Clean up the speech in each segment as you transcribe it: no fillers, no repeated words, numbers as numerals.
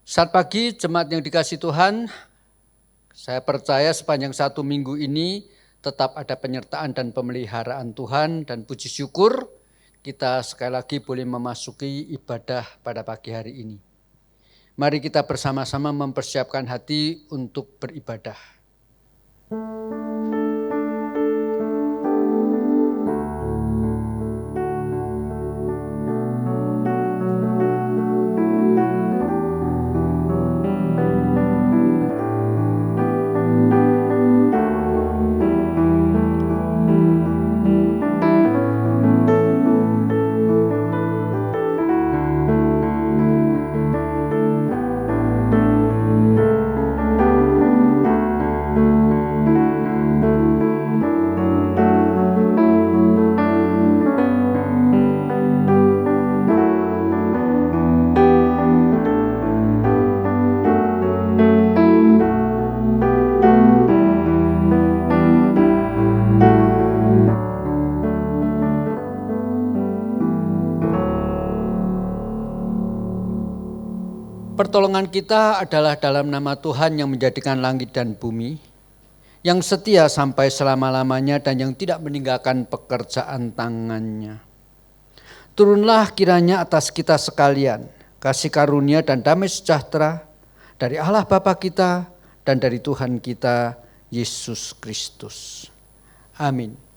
Saat pagi, jemaat yang dikasihi Tuhan, saya percaya sepanjang 1 minggu ini tetap ada penyertaan dan pemeliharaan Tuhan, dan puji syukur kita sekali lagi boleh memasuki ibadah pada pagi hari ini. Mari kita bersama-sama mempersiapkan hati untuk beribadah. Pertolongan kita adalah dalam nama Tuhan yang menjadikan langit dan bumi, yang setia sampai selama-lamanya dan yang tidak meninggalkan pekerjaan tangannya. Turunlah kiranya atas kita sekalian kasih karunia dan damai sejahtera dari Allah Bapa kita dan dari Tuhan kita Yesus Kristus. Amin.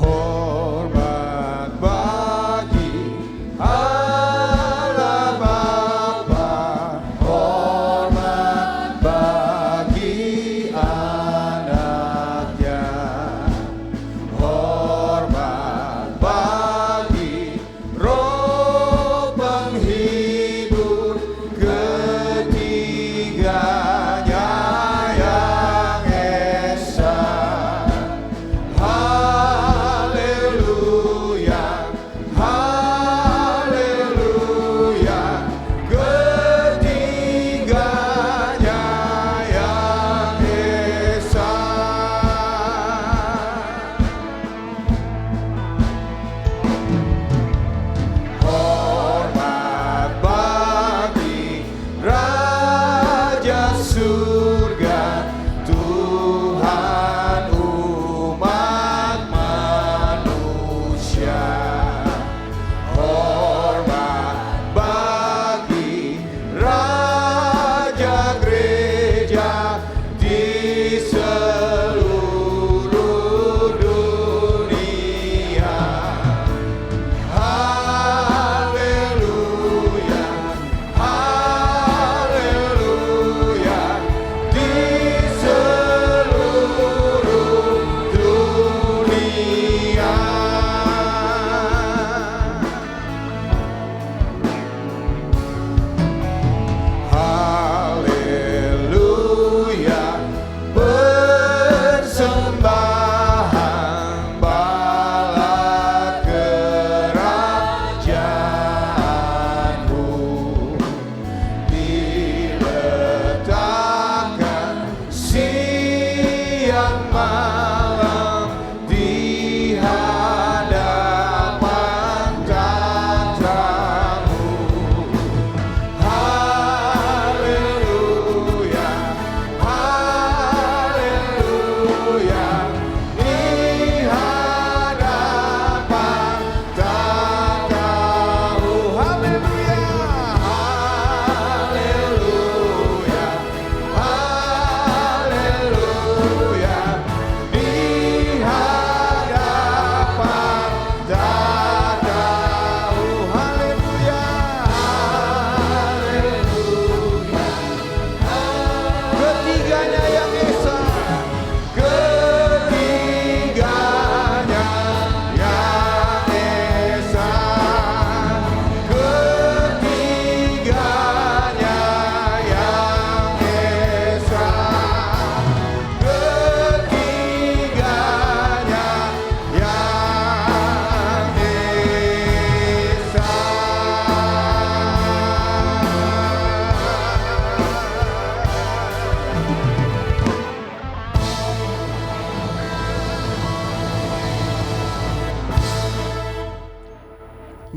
Hormat bagi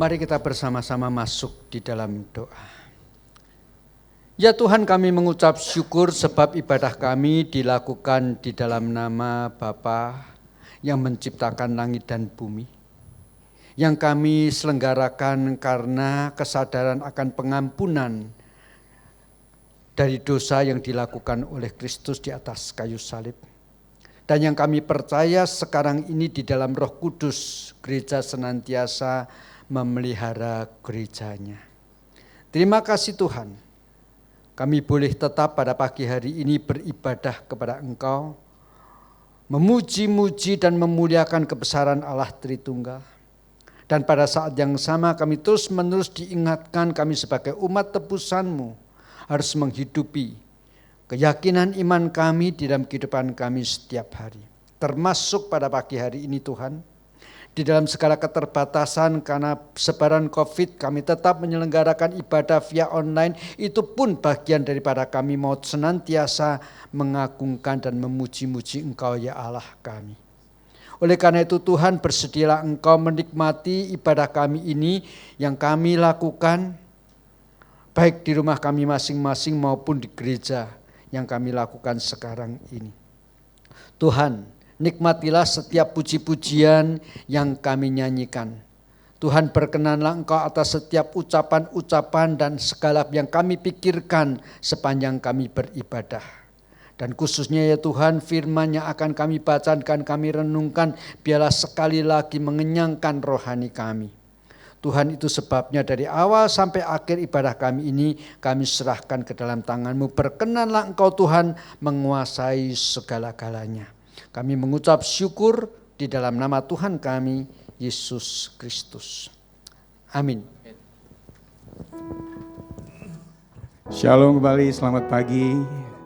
Mari kita bersama-sama masuk di dalam doa. Ya Tuhan, kami mengucap syukur sebab ibadah kami dilakukan di dalam nama Bapa yang menciptakan langit dan bumi. Yang kami selenggarakan karena kesadaran akan pengampunan dari dosa yang dilakukan oleh Kristus di atas kayu salib. Dan yang kami percaya sekarang ini di dalam Roh Kudus, gereja senantiasa memelihara gerejanya. Terima kasih Tuhan, kami boleh tetap pada pagi hari ini beribadah kepada Engkau, memuji-muji dan memuliakan kebesaran Allah Tritunggal. Dan pada saat yang sama kami terus-menerus diingatkan kami sebagai umat tebusan-Mu harus menghidupi keyakinan iman kami di dalam kehidupan kami setiap hari. Termasuk pada pagi hari ini Tuhan, di dalam segala keterbatasan karena sebaran COVID, kami tetap menyelenggarakan ibadah via online. Itu pun bagian daripada kami mau senantiasa mengagungkan dan memuji-muji Engkau ya Allah kami. Oleh karena itu Tuhan, bersedialah Engkau menikmati ibadah kami ini yang kami lakukan, baik di rumah kami masing-masing maupun di gereja yang kami lakukan sekarang ini. Tuhan, nikmatilah setiap puji-pujian yang kami nyanyikan. Tuhan, berkenanlah Engkau atas setiap ucapan-ucapan dan segala yang kami pikirkan sepanjang kami beribadah. Dan khususnya ya Tuhan, firman yang akan kami bacakan, kami renungkan, biarlah sekali lagi mengenyangkan rohani kami. Tuhan, itu sebabnya dari awal sampai akhir ibadah kami ini kami serahkan ke dalam tangan-Mu. Berkenanlah Engkau Tuhan menguasai segala-galanya. Kami mengucap syukur di dalam nama Tuhan kami, Yesus Kristus. Amin. Shalom kembali, selamat pagi.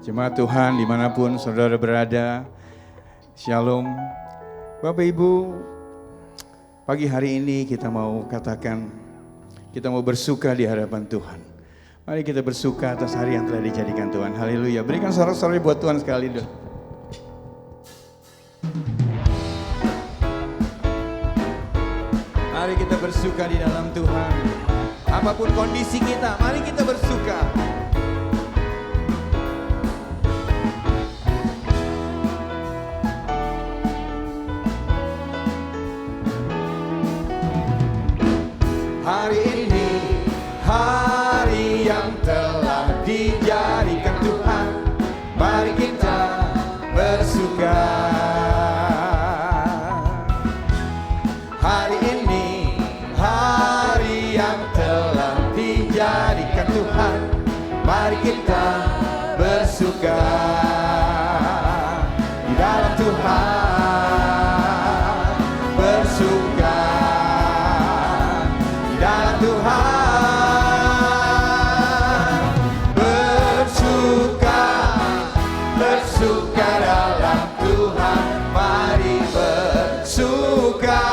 Jemaat Tuhan dimanapun saudara berada. Shalom. Bapak Ibu, pagi hari ini kita mau katakan, kita mau bersuka di hadapan Tuhan. Mari kita bersuka atas hari yang telah dijadikan Tuhan. Haleluya. Berikan sorak-sorai buat Tuhan sekali dulu. Mari kita bersuka di dalam Tuhan. Apapun kondisi kita, mari kita bersuka. Hari ini, hari yang telah dijadikan Tuhan. Mari kita bersuka. Hari ini, hari yang telah dijadikan Tuhan. Mari kita bersuka di dalam Tuhan. Bersuka di dalam Tuhan. Bersuka, bersuka dalam Tuhan. Mari bersuka,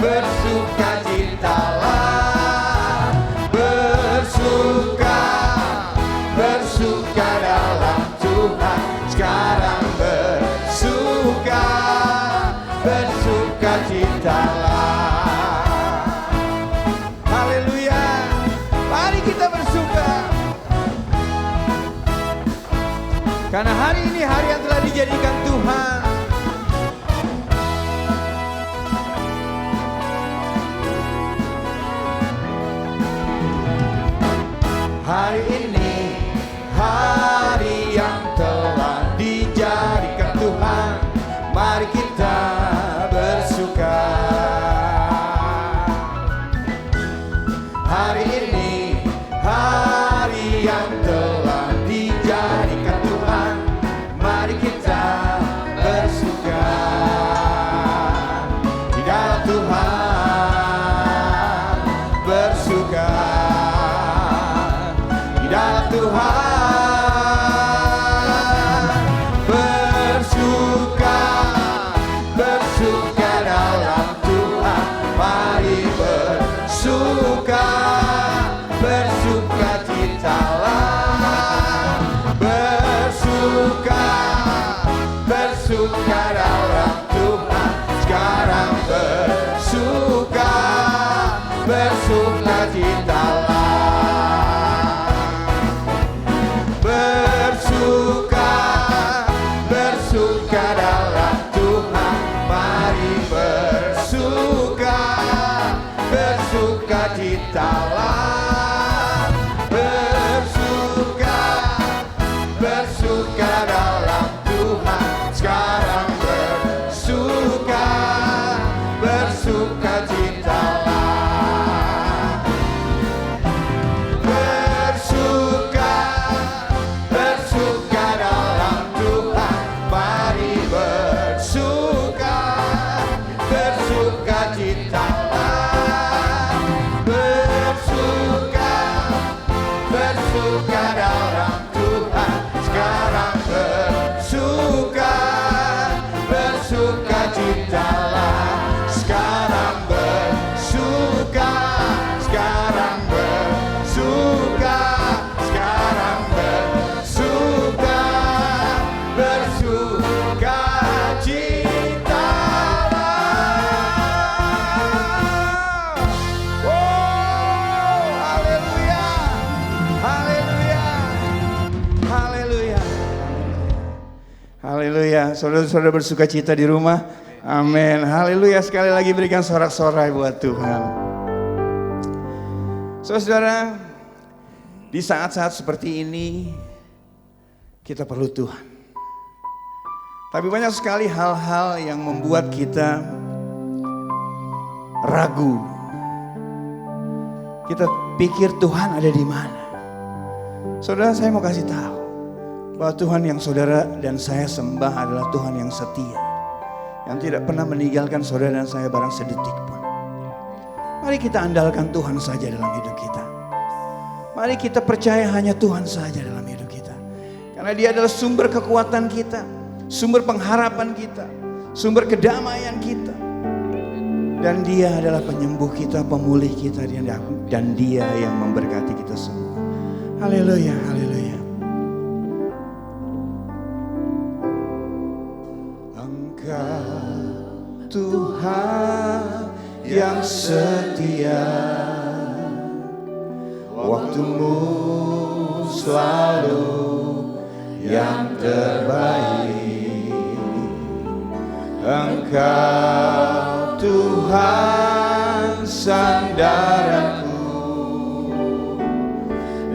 bersuka citalah. Bersuka, bersuka dalam Tuhan. Sekarang bersuka, bersuka citalah. Haleluya. Mari kita bersuka. Karena hari ini hari yang telah dijadikan Tuhan. Hari ini hari yang telah dijadikan Tuhan. Mari kita bersuka. Hari ini hari yang telah dijadikan Tuhan. Mari kita bersuka di dalam Tuhan. Bersuka di dalam Tuhan. Bersuka, bersuka dalam Tuhan. Mari bersuka, bersuka citalah. Bersuka, bersuka dalam Tuhan. Sekarang bersuka, bersukacitalah. Bersuka, bersuka dalam Tuhan. Mari bersuka, bersukacitalah. Bersuka, bersuka dalam Tuhan. Sekarang bersuka, bersukacitalah. Bersuka, bersuka dalam Tuhan. Mari bersuka, bersukacitalah. Bersuka, bersuka dalam Tuhan. Sekarang bersuka, bersukacitalah. Sekarang bersuka, sekarang bersuka, sekarang bersuka, bersukacitalah. Oh, haleluya, haleluya, haleluya, haleluya. Saudara-saudara bersukacita di rumah. Amin. Haleluya. Sekali lagi berikan sorak-sorai buat Tuhan. Saudara, di saat-saat seperti ini kita perlu Tuhan. Tapi banyak sekali hal-hal yang membuat kita ragu. Kita pikir Tuhan ada di mana. Saudara, saya mau kasih tahu bahwa Tuhan yang saudara dan saya sembah adalah Tuhan yang setia, yang tidak pernah meninggalkan saudara dan saya barang sedetik pun. Mari kita andalkan Tuhan saja dalam hidup kita. Mari kita percaya hanya Tuhan saja dalam hidup kita. Karena Dia adalah sumber kekuatan kita, sumber pengharapan kita, sumber kedamaian kita. Dan Dia adalah penyembuh kita, pemulih kita, dan Dia yang memberkati kita semua. Haleluya, haleluya. Tuhan yang setia, waktumu selalu yang terbaik. Engkau Tuhan sandaranku,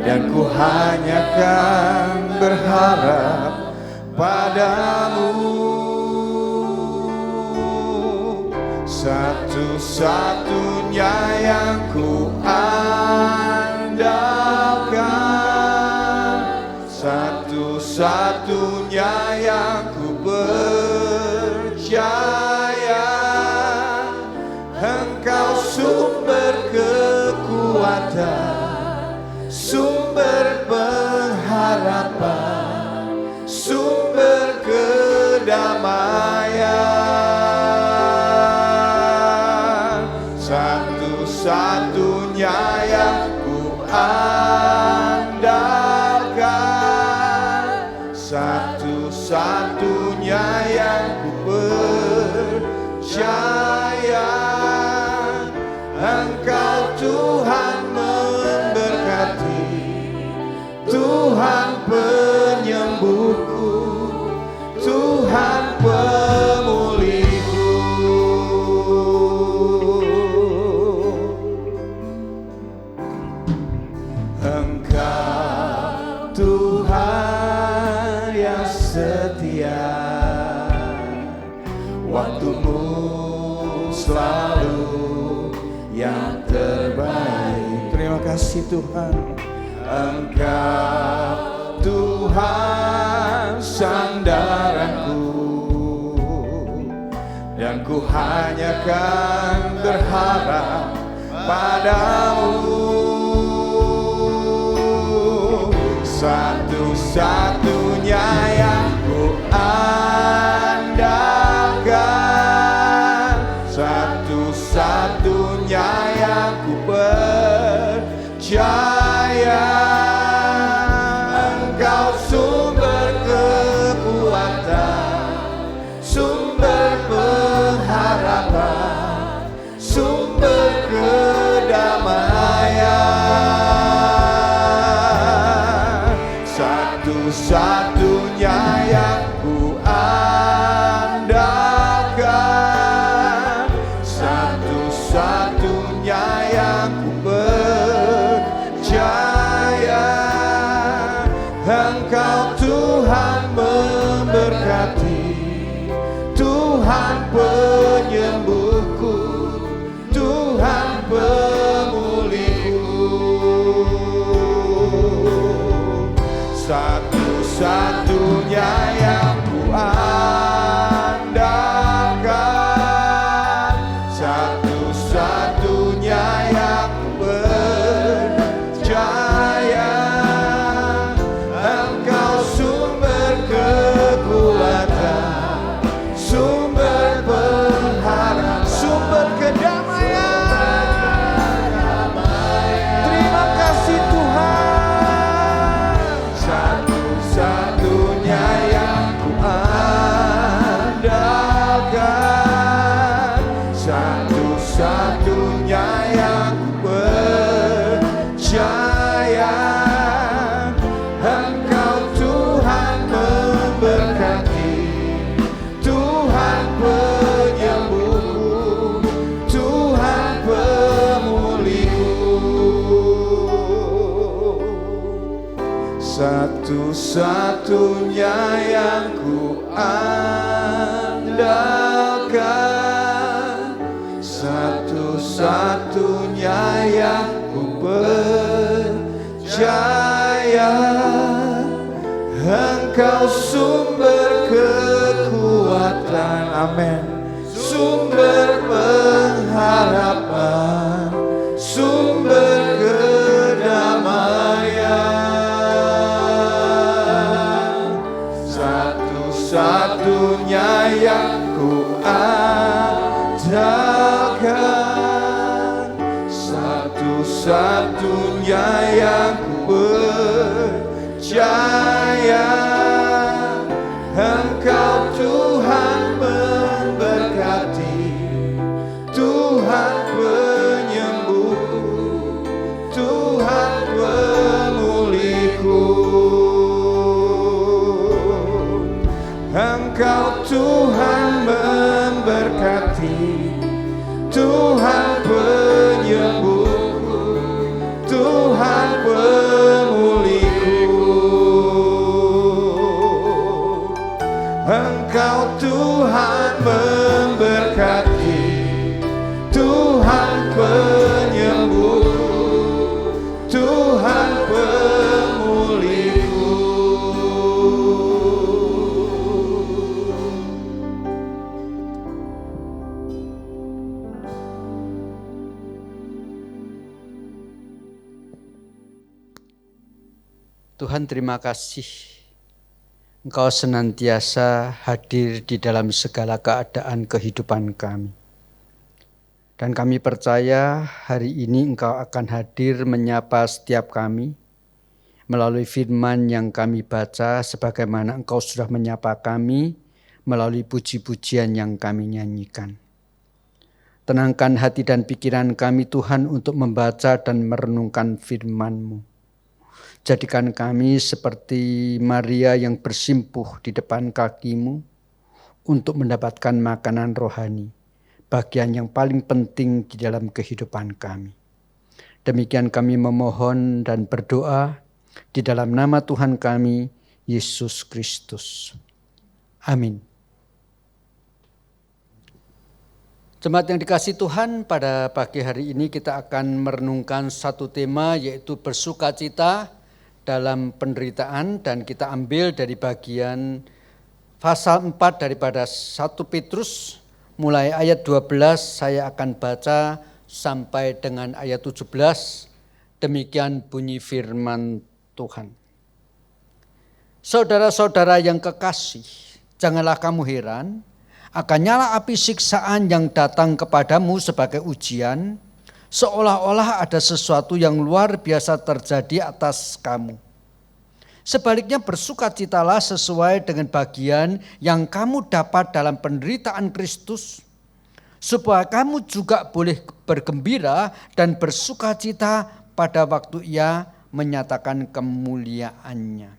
dan ku hanya kan berharap padamu. Satu-satunya yang ku andalkan, satu-satunya yang ku percaya. Engkau sumber kekuatan, sumber pengharapan, sumber kedamaian. Satu-satunya yang ku andalkan, satu-satunya yang ku percaya. Engkau Tuhan memberkati, Tuhan penyembuhku, Tuhan pemulihku. Engkau Tuhan yang setia, waktumu selalu yang terbaik. Terima kasih Tuhan. Engkau Tuhan sandaranku, dan ku hanya kan berharap padamu. Satu-satunya yang ku andalkan, satu-satunya yang ku percaya. Engkau sumber kekuatan, sumber pengharapan, sumber kedamaian. satu-satunya yang ku andalkan, satu-satunya yang ku percaya. Engkau Tuhan memberkati, Tuhan penyembuhku, Tuhan pemulihku. Satu-satunya yang ku andalkan, satu-satunya yang ku percaya. Engkau sumber kekuatan, sumber pengharapan, sumber kedamaian. Terima kasih Tuhan. Satu-satunya yang ku andalkan, satu-satunya yang ku percaya. Engkau Tuhan memberkati, Tuhan penyembuhku, Tuhan pemulihku. Satu-satunya yang ku andalkan, satu-satunya yang ku percaya. Engkau sumber kekuatan, amin, sumber pengharapan, sumber kedamaian. Satu-satunya yang ku andalkan, satu-satunya yang ku percaya. Engkau Tuhan memberkati, Tuhan penyembuhku, Tuhan pemulihku. Engkau Tuhan memberkati, Tuhan penyembuhku, Tuhan pemulihku. Engkau Tuhan memberkati, Tuhan penyembuhku, Tuhan pemulihku. Tuhan, terima kasih Engkau senantiasa hadir di dalam segala keadaan kehidupan kami. Dan kami percaya hari ini Engkau akan hadir menyapa setiap kami melalui firman yang kami baca, sebagaimana Engkau sudah menyapa kami melalui puji-pujian yang kami nyanyikan. Tenangkan hati dan pikiran kami Tuhan untuk membaca dan merenungkan firman-Mu. Jadikan kami seperti Maria yang bersimpuh di depan kaki-Mu untuk mendapatkan makanan rohani, bagian yang paling penting di dalam kehidupan kami. Demikian kami memohon dan berdoa di dalam nama Tuhan kami, Yesus Kristus. Amin. Jemaat yang dikasihi Tuhan, pada pagi hari ini kita akan merenungkan satu tema, yaitu bersukacita dalam penderitaan, dan kita ambil dari bagian pasal 4 daripada 1 Petrus, mulai ayat 12 saya akan baca sampai dengan ayat 17. Demikian bunyi firman Tuhan. Saudara-saudara yang kekasih, janganlah kamu heran akan nyala api siksaan yang datang kepadamu sebagai ujian, seolah-olah ada sesuatu yang luar biasa terjadi atas kamu. Sebaliknya bersukacitalah sesuai dengan bagian yang kamu dapat dalam penderitaan Kristus, supaya kamu juga boleh bergembira dan bersukacita pada waktu Ia menyatakan kemuliaannya.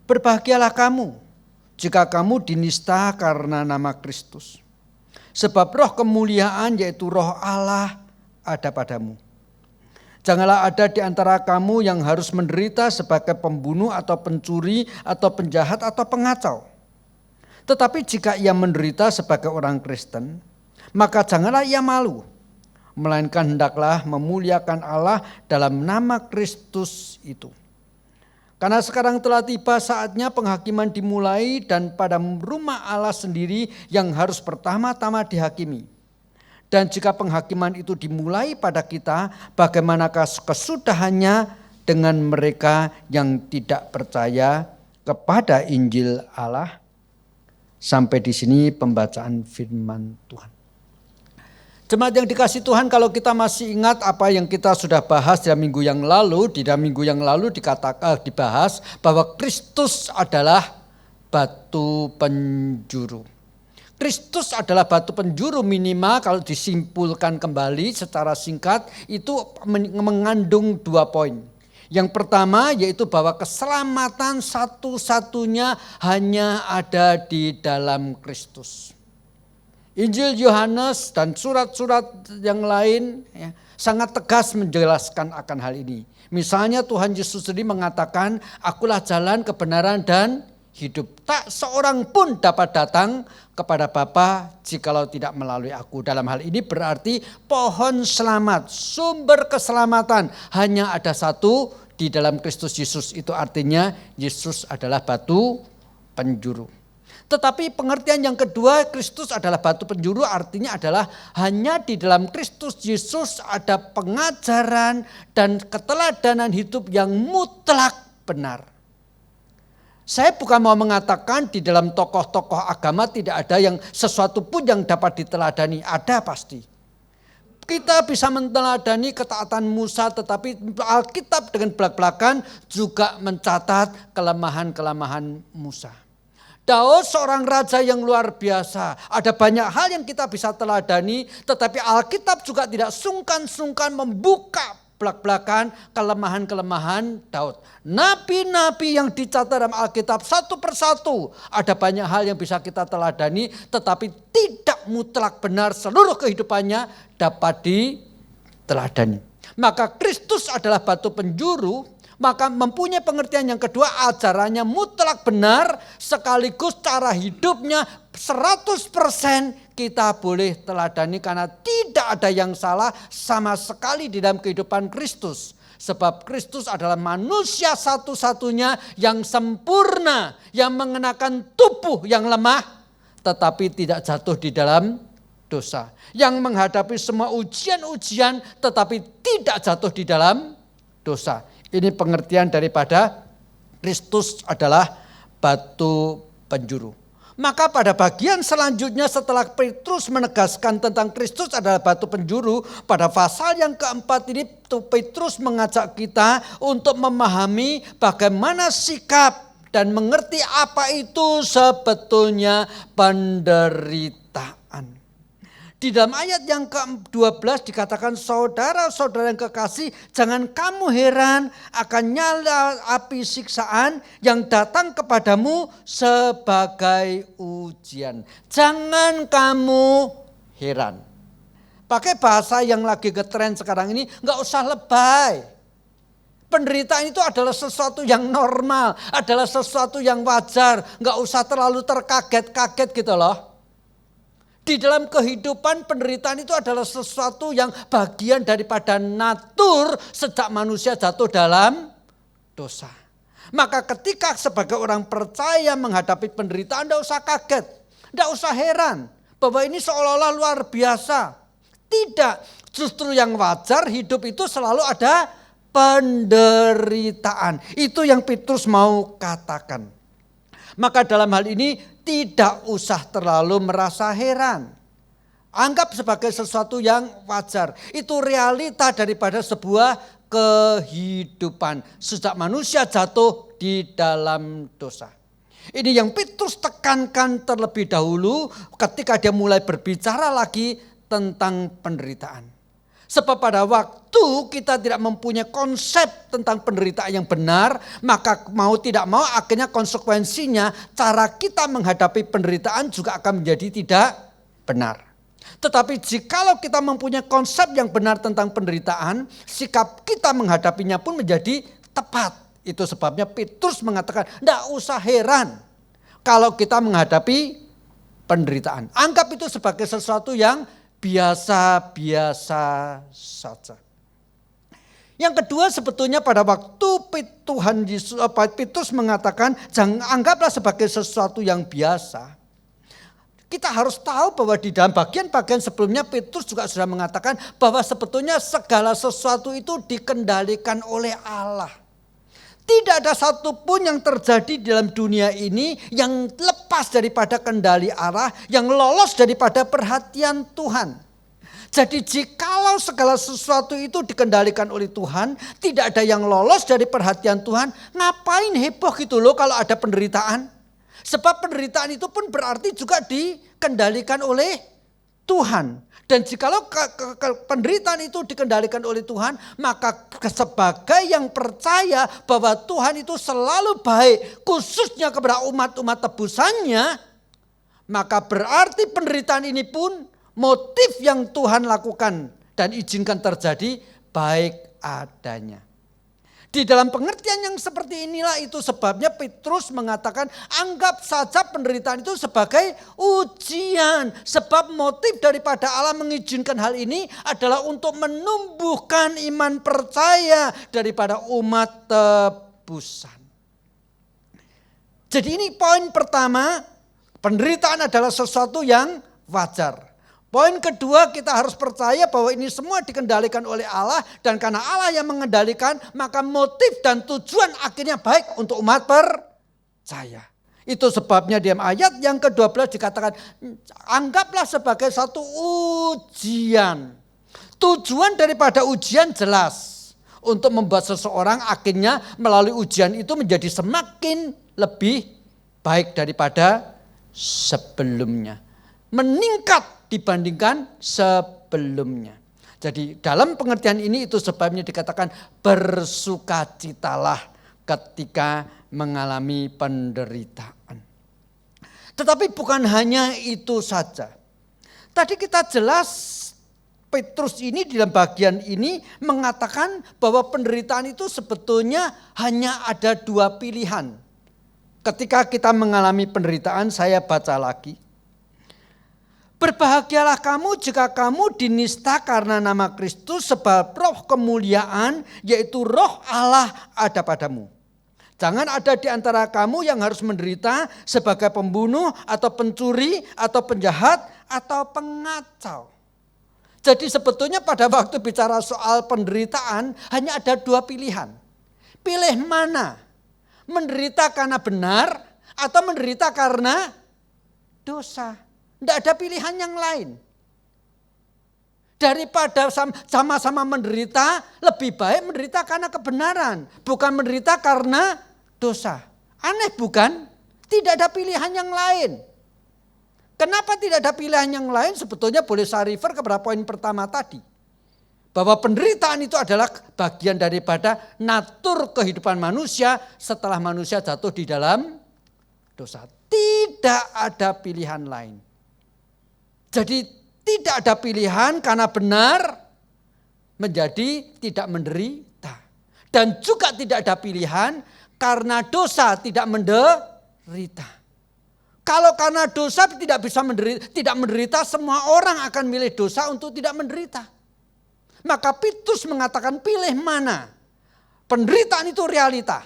Berbahagialah kamu jika kamu dinista karena nama Kristus. Sebab roh kemuliaan yaitu roh Allah ada padamu. Janganlah ada di antara kamu yang harus menderita sebagai pembunuh atau pencuri atau penjahat atau pengacau. Tetapi jika ia menderita sebagai orang Kristen, maka janganlah ia malu. Melainkan hendaklah memuliakan Allah dalam nama Kristus itu. Karena sekarang telah tiba saatnya penghakiman dimulai dan pada rumah Allah sendiri yang harus pertama-tama dihakimi. Dan jika penghakiman itu dimulai pada kita, bagaimanakah kesudahannya dengan mereka yang tidak percaya kepada Injil Allah? Sampai di sini pembacaan firman Tuhan. Jemaat yang dikasih Tuhan, kalau kita masih ingat apa yang kita sudah bahas di minggu yang lalu, dibahas bahwa Kristus adalah batu penjuru. Kristus adalah batu penjuru minimal kalau disimpulkan kembali secara singkat itu mengandung 2 poin. Yang pertama yaitu bahwa keselamatan satu-satunya hanya ada di dalam Kristus. Injil Yohanes dan surat-surat yang lain sangat tegas menjelaskan akan hal ini. Misalnya Tuhan Yesus sendiri mengatakan, akulah jalan, kebenaran dan hidup. Tak seorang pun dapat datang kepada Bapa jikalau tidak melalui aku. Dalam hal ini berarti pohon selamat, sumber keselamatan hanya ada satu di dalam Kristus Yesus. Itu artinya Yesus adalah batu penjuru. Tetapi pengertian yang kedua, Kristus adalah batu penjuru artinya adalah hanya di dalam Kristus Yesus ada pengajaran dan keteladanan hidup yang mutlak benar. Saya bukan mau mengatakan di dalam tokoh-tokoh agama tidak ada yang sesuatu pun yang dapat diteladani, ada pasti. Kita bisa meneladani ketaatan Musa, tetapi Alkitab dengan belak-belakan juga mencatat kelemahan-kelemahan Musa. Daud seorang raja yang luar biasa. Ada banyak hal yang kita bisa teladani, tetapi Alkitab juga tidak sungkan-sungkan membuka belak-belakan kelemahan-kelemahan Daud. Nabi-nabi yang dicatat dalam Alkitab satu persatu. Ada banyak hal yang bisa kita teladani, tetapi tidak mutlak benar seluruh kehidupannya dapat diteladani. Maka Kristus adalah batu penjuru. Maka mempunyai pengertian yang kedua, ajarannya mutlak benar sekaligus cara hidupnya 100% kita boleh teladani karena tidak ada yang salah sama sekali di dalam kehidupan Kristus. Sebab Kristus adalah manusia satu-satunya yang sempurna, yang mengenakan tubuh yang lemah tetapi tidak jatuh di dalam dosa. Yang menghadapi semua ujian-ujian tetapi tidak jatuh di dalam dosa. Ini pengertian daripada Kristus adalah batu penjuru. Maka pada bagian selanjutnya setelah Petrus menegaskan tentang Kristus adalah batu penjuru, pada pasal yang keempat ini Petrus mengajak kita untuk memahami bagaimana sikap dan mengerti apa itu sebetulnya penderitaan. Di dalam ayat yang ke-12 dikatakan, saudara-saudara yang kekasih, jangan kamu heran akan nyala api siksaan yang datang kepadamu sebagai ujian. Jangan kamu heran. Pakai bahasa yang lagi ngetren sekarang ini, nggak usah lebay. Penderitaan itu adalah sesuatu yang normal, adalah sesuatu yang wajar, nggak usah terlalu terkaget-kaget gitu loh. Di dalam kehidupan penderitaan itu adalah sesuatu yang bagian daripada natur sejak manusia jatuh dalam dosa. Maka ketika sebagai orang percaya menghadapi penderitaan, tidak usah kaget, tidak usah heran bahwa ini seolah-olah luar biasa. Tidak, justru yang wajar hidup itu selalu ada penderitaan. Itu yang Petrus mau katakan. Maka dalam hal ini tidak usah terlalu merasa heran. Anggap sebagai sesuatu yang wajar. Itu realita daripada sebuah kehidupan. Sejak manusia jatuh di dalam dosa. Ini yang Petrus tekankan terlebih dahulu ketika dia mulai berbicara lagi tentang penderitaan. Sebab pada waktu kita tidak mempunyai konsep tentang penderitaan yang benar, maka mau tidak mau akhirnya konsekuensinya cara kita menghadapi penderitaan juga akan menjadi tidak benar. Tetapi jikalau kita mempunyai konsep yang benar tentang penderitaan, sikap kita menghadapinya pun menjadi tepat. Itu sebabnya Petrus mengatakan, tidak usah heran kalau kita menghadapi penderitaan. Anggap itu sebagai sesuatu yang biasa-biasa saja. Yang kedua, sebetulnya pada waktu Petrus mengatakan jangan anggaplah sebagai sesuatu yang biasa. Kita harus tahu bahwa di dalam bagian-bagian sebelumnya Petrus juga sudah mengatakan bahwa sebetulnya segala sesuatu itu dikendalikan oleh Allah. Tidak ada satupun yang terjadi dalam dunia ini yang lepas daripada kendali Allah, yang lolos daripada perhatian Tuhan. Jadi jikalau segala sesuatu itu dikendalikan oleh Tuhan, tidak ada yang lolos dari perhatian Tuhan, ngapain heboh gitu loh kalau ada penderitaan? Sebab penderitaan itu pun berarti juga dikendalikan oleh Tuhan. Dan jikalau penderitaan itu dikendalikan oleh Tuhan, maka sebagai yang percaya bahwa Tuhan itu selalu baik, khususnya kepada umat-umat tebusannya, maka berarti penderitaan ini pun motif yang Tuhan lakukan dan izinkan terjadi baik adanya. Di dalam pengertian yang seperti inilah itu sebabnya Petrus mengatakan anggap saja penderitaan itu sebagai ujian. Sebab motif daripada Allah mengizinkan hal ini adalah untuk menumbuhkan iman percaya daripada umat tebusan. Jadi ini poin pertama, penderitaan adalah sesuatu yang wajar. Poin kedua, kita harus percaya bahwa ini semua dikendalikan oleh Allah. Dan karena Allah yang mengendalikan, maka motif dan tujuan akhirnya baik untuk umat percaya. Itu sebabnya di ayat yang ke-12 dikatakan, anggaplah sebagai satu ujian. Tujuan daripada ujian jelas. Untuk membuat seseorang akhirnya melalui ujian itu menjadi semakin lebih baik daripada sebelumnya. Meningkat dibandingkan sebelumnya. Jadi dalam pengertian ini itu sebabnya dikatakan bersukacitalah ketika mengalami penderitaan. Tetapi bukan hanya itu saja. Tadi kita jelas Petrus ini di dalam bagian ini mengatakan bahwa penderitaan itu sebetulnya hanya ada dua pilihan. Ketika kita mengalami penderitaan, saya baca lagi. Berbahagialah kamu jika kamu dinista karena nama Kristus sebab roh kemuliaan yaitu roh Allah ada padamu. Jangan ada di antara kamu yang harus menderita sebagai pembunuh atau pencuri atau penjahat atau pengacau. Jadi sebetulnya pada waktu bicara soal penderitaan hanya ada dua pilihan. Pilih mana? Menderita karena benar atau menderita karena dosa. Tidak ada pilihan yang lain. Daripada sama-sama menderita, lebih baik menderita karena kebenaran. Bukan menderita karena dosa. Aneh bukan? Tidak ada pilihan yang lain. Kenapa tidak ada pilihan yang lain? Sebetulnya boleh saya refer kepada poin pertama tadi. Bahwa penderitaan itu adalah bagian daripada natur kehidupan manusia setelah manusia jatuh di dalam dosa. Tidak ada pilihan lain. Jadi tidak ada pilihan karena benar menjadi tidak menderita. Dan juga tidak ada pilihan karena dosa tidak menderita. Kalau karena dosa tidak bisa menderita, semua orang akan milih dosa untuk tidak menderita. Maka Petrus mengatakan pilih mana. Penderitaan itu realita.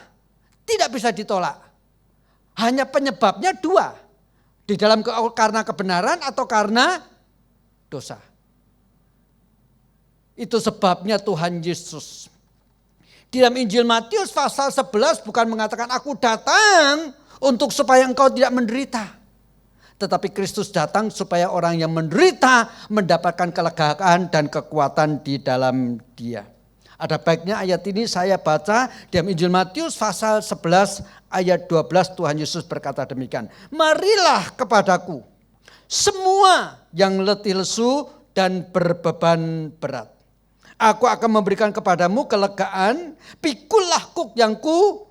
Tidak bisa ditolak. Hanya penyebabnya dua. Di dalam karena kebenaran atau karena dosa. Itu sebabnya Tuhan Yesus. Di dalam Injil Matius pasal 11 bukan mengatakan aku datang untuk supaya engkau tidak menderita. Tetapi Kristus datang supaya orang yang menderita mendapatkan kelegaan dan kekuatan di dalam Dia. Ada baiknya ayat ini saya baca di dalam Injil Matius pasal 11 ayat 12 Tuhan Yesus berkata demikian. Marilah kepadaku semua yang letih lesu dan berbeban berat. Aku akan memberikan kepadamu kelegaan, pikullah kuk yang ku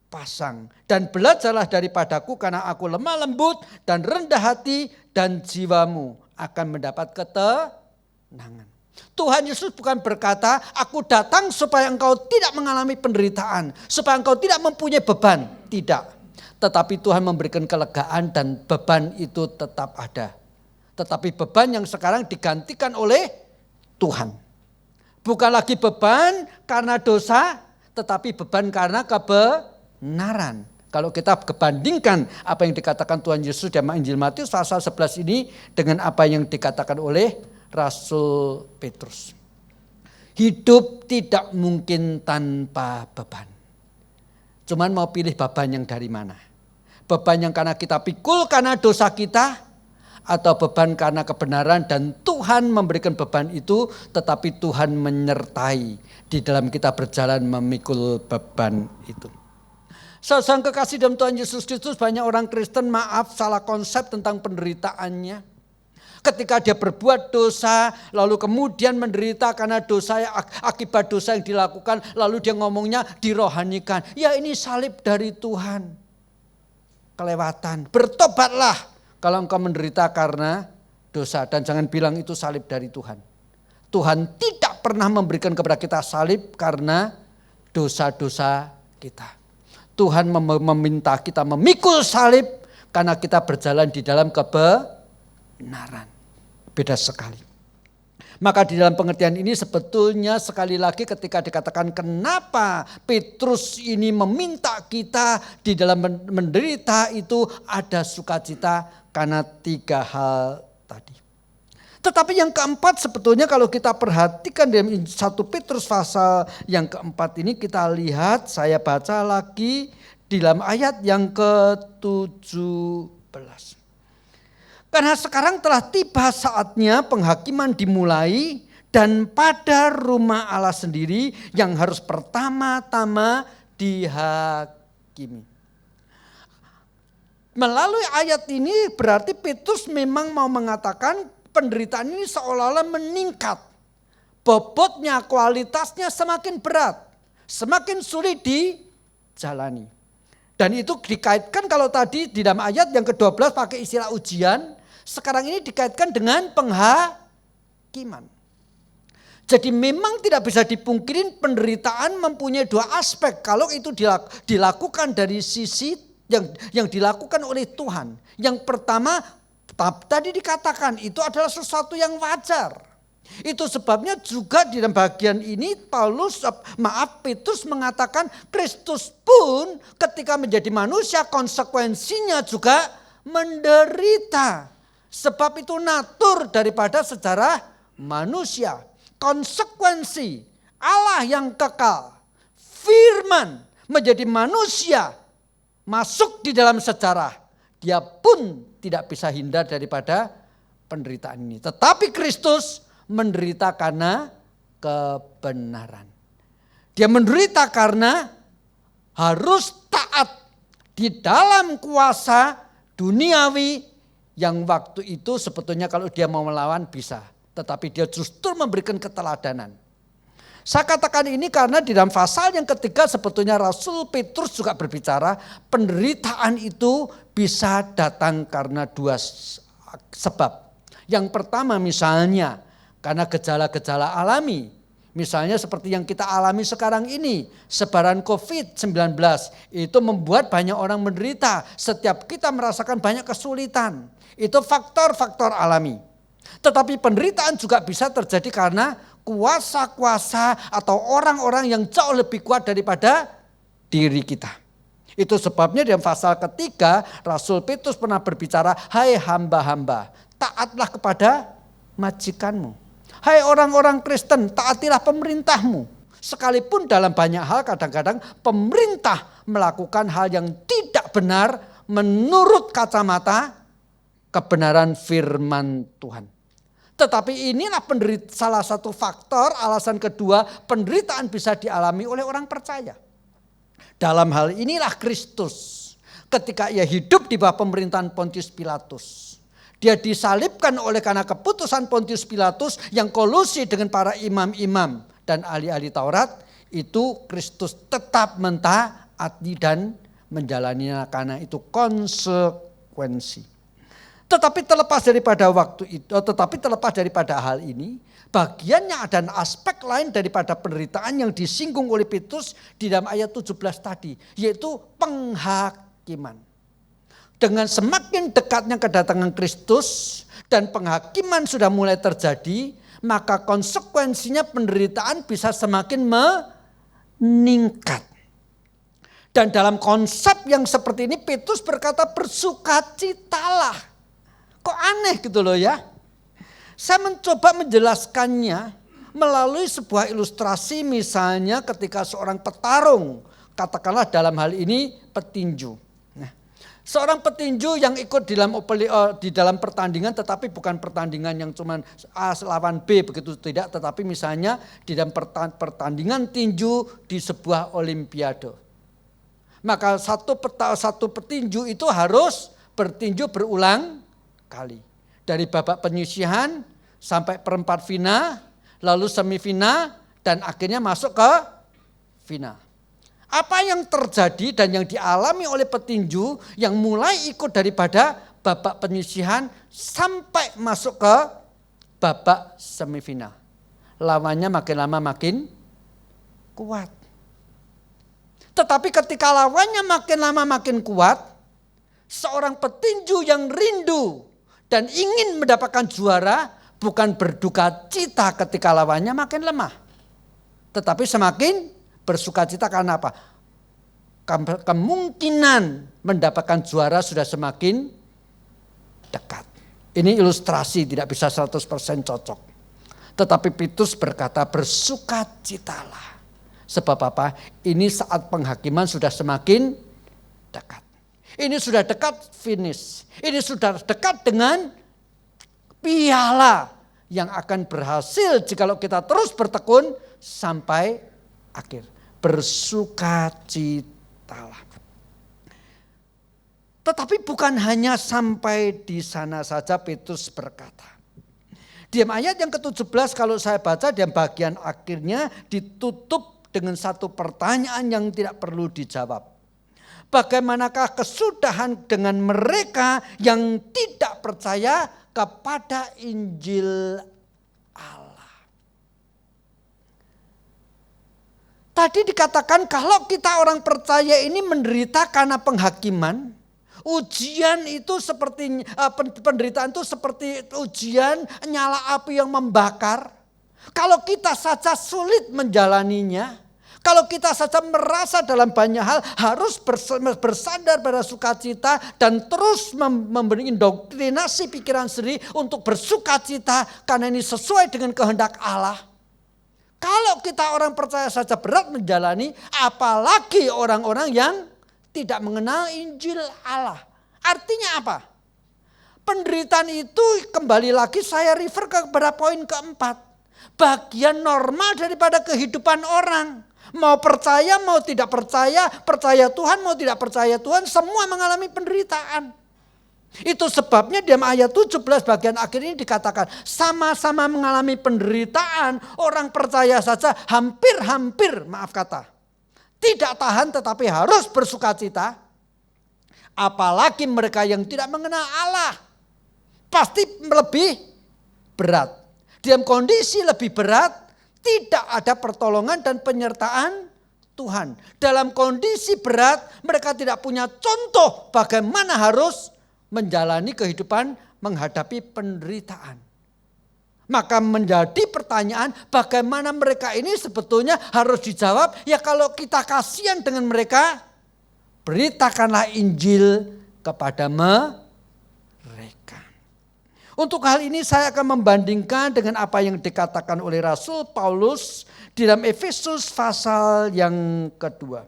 pasang. Dan belajarlah daripadaku karena aku lemah lembut dan rendah hati dan jiwamu akan mendapat ketenangan. Tuhan Yesus bukan berkata, aku datang supaya engkau tidak mengalami penderitaan, supaya engkau tidak mempunyai beban. Tidak. Tetapi Tuhan memberikan kelegaan dan beban itu tetap ada. Tetapi beban yang sekarang digantikan oleh Tuhan. Bukan lagi beban karena dosa, tetapi beban karena kebenaran. Kalau kita kebandingkan apa yang dikatakan Tuhan Yesus dalam Injil Matius pasal 11 ini dengan apa yang dikatakan oleh Rasul Petrus. Hidup tidak mungkin tanpa beban. Cuman mau pilih beban yang dari mana? Beban yang karena kita pikul karena dosa kita, atau beban karena kebenaran, dan Tuhan memberikan beban itu, tetapi Tuhan menyertai di dalam kita berjalan memikul beban itu. Saudara kekasih dalam Tuhan Yesus Kristus, banyak orang Kristen salah konsep tentang penderitaannya. Ketika dia berbuat dosa, lalu kemudian menderita karena dosa, akibat dosa yang dilakukan, lalu dia ngomongnya dirohanikan. Ya, ini salib dari Tuhan. Kelewatan, bertobatlah kalau engkau menderita karena dosa, dan jangan bilang itu salib dari Tuhan. Tuhan tidak pernah memberikan kepada kita salib karena dosa-dosa kita. Tuhan meminta kita memikul salib karena kita berjalan di dalam kebenaran. Beda sekali. Maka di dalam pengertian ini sebetulnya sekali lagi ketika dikatakan kenapa Petrus ini meminta kita di dalam menderita itu ada sukacita karena 3 hal tadi. Tetapi yang keempat sebetulnya kalau kita perhatikan dalam 1 Petrus pasal yang keempat ini, kita lihat, saya baca lagi di dalam ayat yang ke-17. Karena sekarang telah tiba saatnya penghakiman dimulai, dan pada rumah Allah sendiri yang harus pertama-tama dihakimi. Melalui ayat ini berarti Petrus memang mau mengatakan penderitaan ini seolah-olah meningkat. Bobotnya, kualitasnya semakin berat, semakin sulit dijalani. Dan itu dikaitkan kalau tadi di dalam ayat yang ke-12 pakai istilah ujian, sekarang ini dikaitkan dengan penghakiman. Jadi memang tidak bisa dipungkirin penderitaan mempunyai 2 aspek. Kalau itu dilakukan dari sisi yang dilakukan oleh Tuhan. Yang pertama tadi dikatakan itu adalah sesuatu yang wajar. Itu sebabnya juga di dalam bagian ini Petrus mengatakan Kristus pun ketika menjadi manusia konsekuensinya juga menderita. Sebab itu natur daripada sejarah manusia. Konsekuensi Allah yang kekal, firman menjadi manusia, masuk di dalam sejarah. Dia pun tidak bisa hindar daripada penderitaan ini. Tetapi Kristus menderita karena kebenaran. Dia menderita karena harus taat di dalam kuasa duniawi yang waktu itu sebetulnya kalau dia mau melawan bisa. Tetapi dia justru memberikan keteladanan. Saya katakan ini karena di dalam pasal yang ketiga sebetulnya Rasul Petrus juga berbicara penderitaan itu bisa datang karena 2 sebab. Yang pertama misalnya karena gejala-gejala alami. Misalnya seperti yang kita alami sekarang ini, sebaran COVID-19 itu membuat banyak orang menderita. Setiap kita merasakan banyak kesulitan. Itu faktor-faktor alami. Tetapi penderitaan juga bisa terjadi karena kuasa-kuasa atau orang-orang yang jauh lebih kuat daripada diri kita. Itu sebabnya dalam pasal ketiga Rasul Petrus pernah berbicara, hai hamba-hamba, taatlah kepada majikanmu. Hai orang-orang Kristen, taatilah pemerintahmu. Sekalipun dalam banyak hal kadang-kadang pemerintah melakukan hal yang tidak benar menurut kacamata kebenaran firman Tuhan. Tetapi inilah salah satu faktor, alasan kedua penderitaan bisa dialami oleh orang percaya. Dalam hal inilah Kristus ketika ia hidup di bawah pemerintahan Pontius Pilatus. Dia disalibkan oleh karena keputusan Pontius Pilatus yang kolusi dengan para imam-imam dan ahli-ahli Taurat, itu Kristus tetap mentaati dan menjalaninya karena itu konsekuensi. Tetapi terlepas daripada hal ini, bagiannya dan aspek lain daripada penderitaan yang disinggung oleh Petrus di dalam ayat 17 tadi, yaitu penghakiman. Dengan semakin dekatnya kedatangan Kristus dan penghakiman sudah mulai terjadi, maka konsekuensinya penderitaan bisa semakin meningkat. Dan dalam konsep yang seperti ini Petrus berkata bersukacitalah. Kok aneh gitu loh ya. Saya mencoba menjelaskannya melalui sebuah ilustrasi, misalnya ketika seorang petarung, katakanlah dalam hal ini petinju. Seorang petinju yang ikut di dalam pertandingan, tetapi bukan pertandingan yang cuma A lawan B begitu, tidak. Tetapi misalnya di dalam pertandingan tinju di sebuah olimpiade. Maka satu petinju itu harus bertinju berulang kali. Dari babak penyisihan sampai perempat final, lalu semifinal, dan akhirnya masuk ke final. Apa yang terjadi dan yang dialami oleh petinju yang mulai ikut daripada babak penyisihan sampai masuk ke babak semifinal. Lawannya makin lama makin kuat. Tetapi ketika lawannya makin lama makin kuat, seorang petinju yang rindu dan ingin mendapatkan juara bukan berduka cita ketika lawannya makin lemah. Tetapi semakin bersukacita karena apa? Kemungkinan mendapatkan juara sudah semakin dekat. Ini ilustrasi, tidak bisa 100% cocok. Tetapi Petrus berkata bersukacitalah. Sebab apa? Ini saat penghakiman sudah semakin dekat. Ini sudah dekat finish. Ini sudah dekat dengan piala yang akan berhasil jikalau kita terus bertekun sampai akhir. Bersukacitalah. Tetapi bukan hanya sampai di sana saja Petrus berkata. Di ayat yang ke-17 kalau saya baca di bagian akhirnya ditutup dengan satu pertanyaan yang tidak perlu dijawab. Bagaimanakah kesudahan dengan mereka yang tidak percaya kepada Injil Allah? Tadi dikatakan kalau kita orang percaya ini menderita karena penghakiman, ujian itu seperti penderitaan itu seperti ujian nyala api yang membakar. Kalau kita saja sulit menjalaninya, kalau kita saja merasa dalam banyak hal harus bersandar pada sukacita dan terus memberi indoktrinasi pikiran sendiri untuk bersukacita karena ini sesuai dengan kehendak Allah. Kalau kita orang percaya saja berat menjalani, apalagi orang-orang yang tidak mengenal Injil Allah. Artinya apa? Penderitaan itu kembali lagi saya refer kepada poin keempat. Bagian normal daripada kehidupan orang. Mau percaya, mau tidak percaya, percaya Tuhan, mau tidak percaya Tuhan, semua mengalami penderitaan. Itu sebabnya di ayat 17 bagian akhir ini dikatakan sama-sama mengalami penderitaan. Orang percaya saja hampir-hampir, maaf kata, tidak tahan tetapi harus bersukacita. Apalagi mereka yang tidak mengenal Allah. Pasti lebih berat. Dalam kondisi lebih berat, tidak ada pertolongan dan penyertaan Tuhan. Dalam kondisi berat, mereka tidak punya contoh bagaimana harus menjalani kehidupan menghadapi penderitaan. Maka menjadi pertanyaan bagaimana mereka ini sebetulnya harus dijawab. Ya kalau kita kasihan dengan mereka, beritakanlah Injil kepada mereka. Untuk hal ini saya akan membandingkan dengan apa yang dikatakan oleh Rasul Paulus di dalam Efesus pasal yang kedua.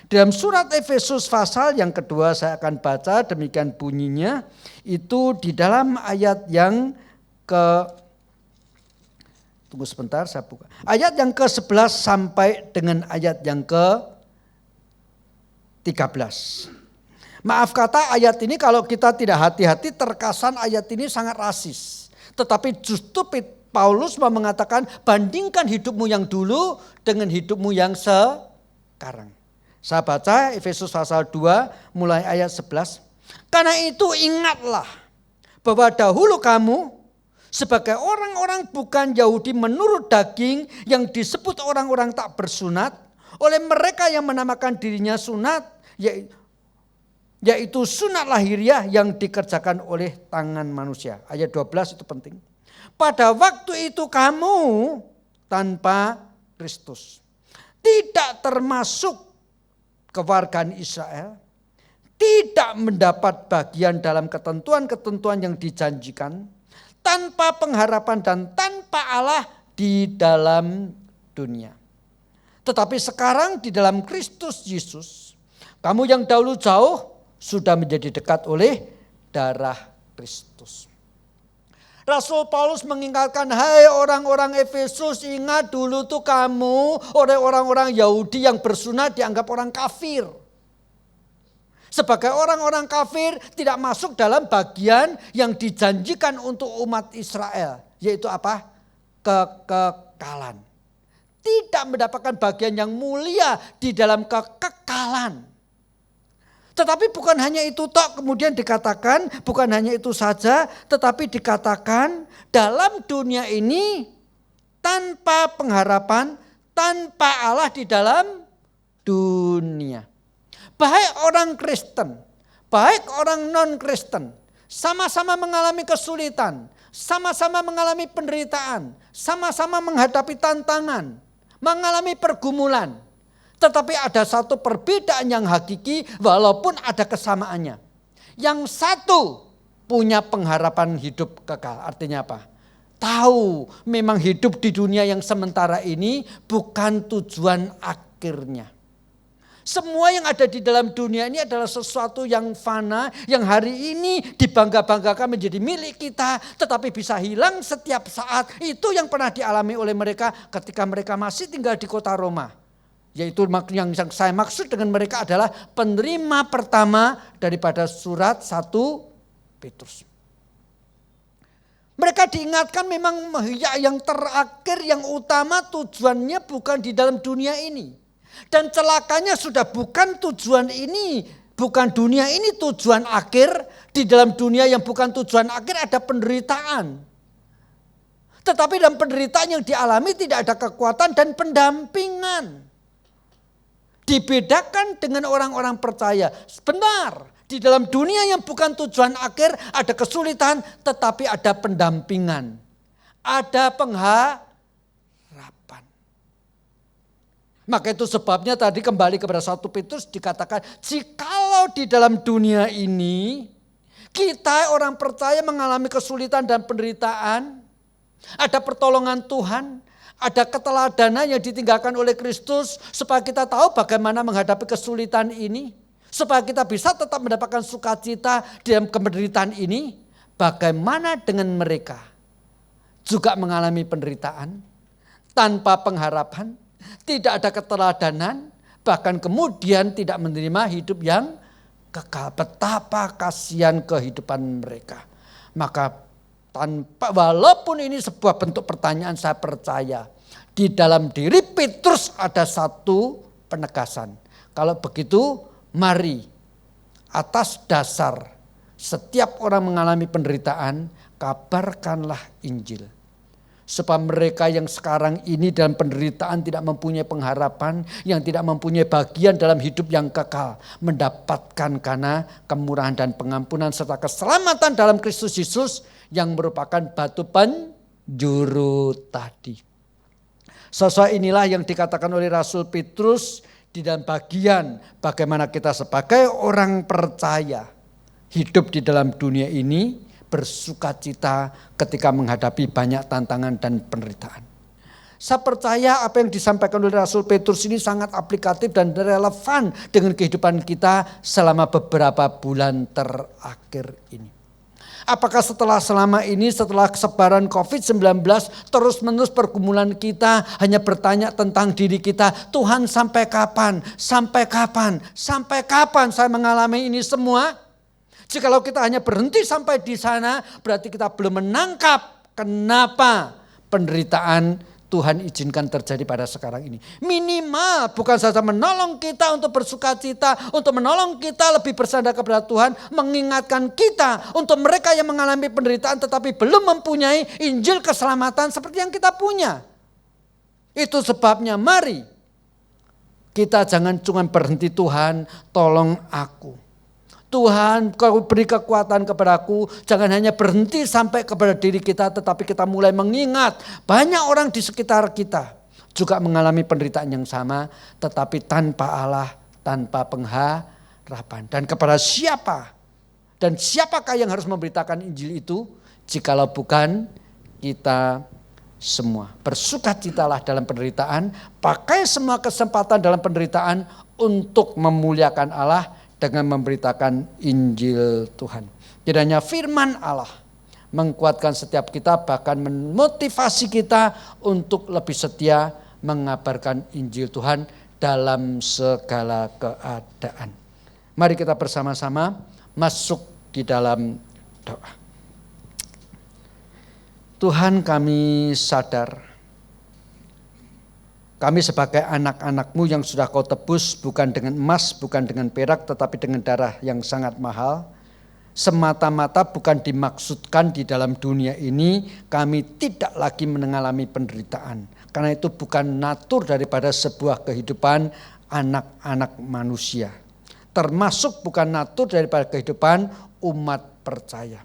Dalam surat Efesus pasal yang kedua saya akan baca demikian bunyinya. Itu di dalam ayat yang tunggu sebentar saya buka. Ayat yang ke-11 sampai dengan ayat yang ke-13. Maaf kata ayat ini kalau kita tidak hati-hati terkesan ayat ini sangat rasis. Tetapi justru Paulus mau mengatakan bandingkan hidupmu yang dulu dengan hidupmu yang sekarang. Saya baca Efesus pasal 2 mulai ayat 11. Karena itu ingatlah bahwa dahulu kamu sebagai orang-orang bukan Yahudi menurut daging yang disebut orang-orang tak bersunat oleh mereka yang menamakan dirinya sunat, yaitu sunat lahiriah yang dikerjakan oleh tangan manusia. Ayat 12 itu penting. Pada waktu itu kamu tanpa Kristus, tidak termasuk kewargaan Israel, tidak mendapat bagian dalam ketentuan-ketentuan yang dijanjikan, tanpa pengharapan dan tanpa Allah di dalam dunia. Tetapi sekarang di dalam Kristus Yesus, kamu yang dahulu jauh sudah menjadi dekat oleh darah Kristus. Rasul Paulus mengingatkan, hai orang-orang Efesus, ingat dulu tuh kamu oleh orang-orang Yahudi yang bersunat dianggap orang kafir. Sebagai orang-orang kafir tidak masuk dalam bagian yang dijanjikan untuk umat Israel. Yaitu apa? Kekekalan. Tidak mendapatkan bagian yang mulia di dalam kekekalan. Tetapi bukan hanya itu tok, kemudian dikatakan bukan hanya itu saja, tetapi dikatakan dalam dunia ini tanpa pengharapan, tanpa Allah di dalam dunia. Baik orang Kristen, baik orang non-Kristen, sama-sama mengalami kesulitan, sama-sama mengalami penderitaan, sama-sama menghadapi tantangan, mengalami pergumulan. Tetapi ada satu perbedaan yang hakiki walaupun ada kesamaannya. Yang satu punya pengharapan hidup kekal. Artinya apa? Tahu memang hidup di dunia yang sementara ini bukan tujuan akhirnya. Semua yang ada di dalam dunia ini adalah sesuatu yang fana, yang hari ini dibangga-banggakan menjadi milik kita, tetapi bisa hilang setiap saat. Itu yang pernah dialami oleh mereka ketika mereka masih tinggal di kota Roma. Yaitu yang saya maksud dengan mereka adalah penerima pertama daripada surat 1 Petrus. Mereka diingatkan memang yang terakhir, yang utama tujuannya bukan di dalam dunia ini. Dan celakanya sudah bukan tujuan ini, bukan dunia ini tujuan akhir. Di dalam dunia yang bukan tujuan akhir ada penderitaan. Tetapi dalam penderitaan yang dialami tidak ada kekuatan dan pendampingan. Dibedakan dengan orang-orang percaya. Benar, di dalam dunia yang bukan tujuan akhir ada kesulitan, tetapi ada pendampingan. Ada pengharapan. Maka itu sebabnya tadi kembali kepada 1 Petrus dikatakan, jikalau di dalam dunia ini kita orang percaya mengalami kesulitan dan penderitaan, ada pertolongan Tuhan, ada keteladanan yang ditinggalkan oleh Kristus supaya kita tahu bagaimana menghadapi kesulitan ini, supaya kita bisa tetap mendapatkan sukacita dalam penderitaan ini. Bagaimana dengan mereka juga mengalami penderitaan tanpa pengharapan, tidak ada keteladanan, bahkan kemudian tidak menerima hidup yang kekal. Betapa kasihan kehidupan mereka. Maka walaupun ini sebuah bentuk pertanyaan, saya percaya di dalam diri Petrus ada satu penegasan. Kalau begitu, mari atas dasar setiap orang mengalami penderitaan, kabarkanlah Injil. Supaya mereka yang sekarang ini dalam penderitaan tidak mempunyai pengharapan, yang tidak mempunyai bagian dalam hidup yang kekal, mendapatkan karena kemurahan dan pengampunan serta keselamatan dalam Kristus Yesus yang merupakan batu penjuru tadi. Sosok inilah yang dikatakan oleh Rasul Petrus di dalam bagian bagaimana kita sebagai orang percaya hidup di dalam dunia ini bersukacita ketika menghadapi banyak tantangan dan penderitaan. Saya percaya apa yang disampaikan oleh Rasul Petrus ini sangat aplikatif dan relevan dengan kehidupan kita selama beberapa bulan terakhir ini. Apakah selama ini setelah sebaran COVID-19 terus-menerus pergumulan kita hanya bertanya tentang diri kita, Tuhan sampai kapan, sampai kapan, sampai kapan saya mengalami ini semua? Jikalau kita hanya berhenti sampai di sana, berarti kita belum menangkap kenapa penderitaan Tuhan izinkan terjadi pada sekarang ini. Minimal bukan saja menolong kita untuk bersuka cita, untuk menolong kita lebih bersandar kepada Tuhan, mengingatkan kita untuk mereka yang mengalami penderitaan tetapi belum mempunyai Injil keselamatan seperti yang kita punya. Itu sebabnya mari kita jangan cuma berhenti, Tuhan tolong aku. Tuhan kau beri kekuatan kepadaku, jangan hanya berhenti sampai kepada diri kita, tetapi kita mulai mengingat banyak orang di sekitar kita juga mengalami penderitaan yang sama, tetapi tanpa Allah, tanpa pengharapan. Dan kepada siapa dan siapakah yang harus memberitakan Injil itu, jikalau bukan kita semua. Bersukacitalah dalam penderitaan, pakai semua kesempatan dalam penderitaan untuk memuliakan Allah dengan memberitakan Injil Tuhan. Kiranya firman Allah menguatkan setiap kita, bahkan memotivasi kita untuk lebih setia mengabarkan Injil Tuhan dalam segala keadaan. Mari kita bersama-sama masuk di dalam doa. Tuhan, kami sadar kami sebagai anak-anak-Mu yang sudah Kau tebus bukan dengan emas, bukan dengan perak, tetapi dengan darah yang sangat mahal. Semata-mata bukan dimaksudkan di dalam dunia ini kami tidak lagi mengalami penderitaan. Karena itu bukan natur daripada sebuah kehidupan anak-anak manusia. Termasuk bukan natur daripada kehidupan umat percaya.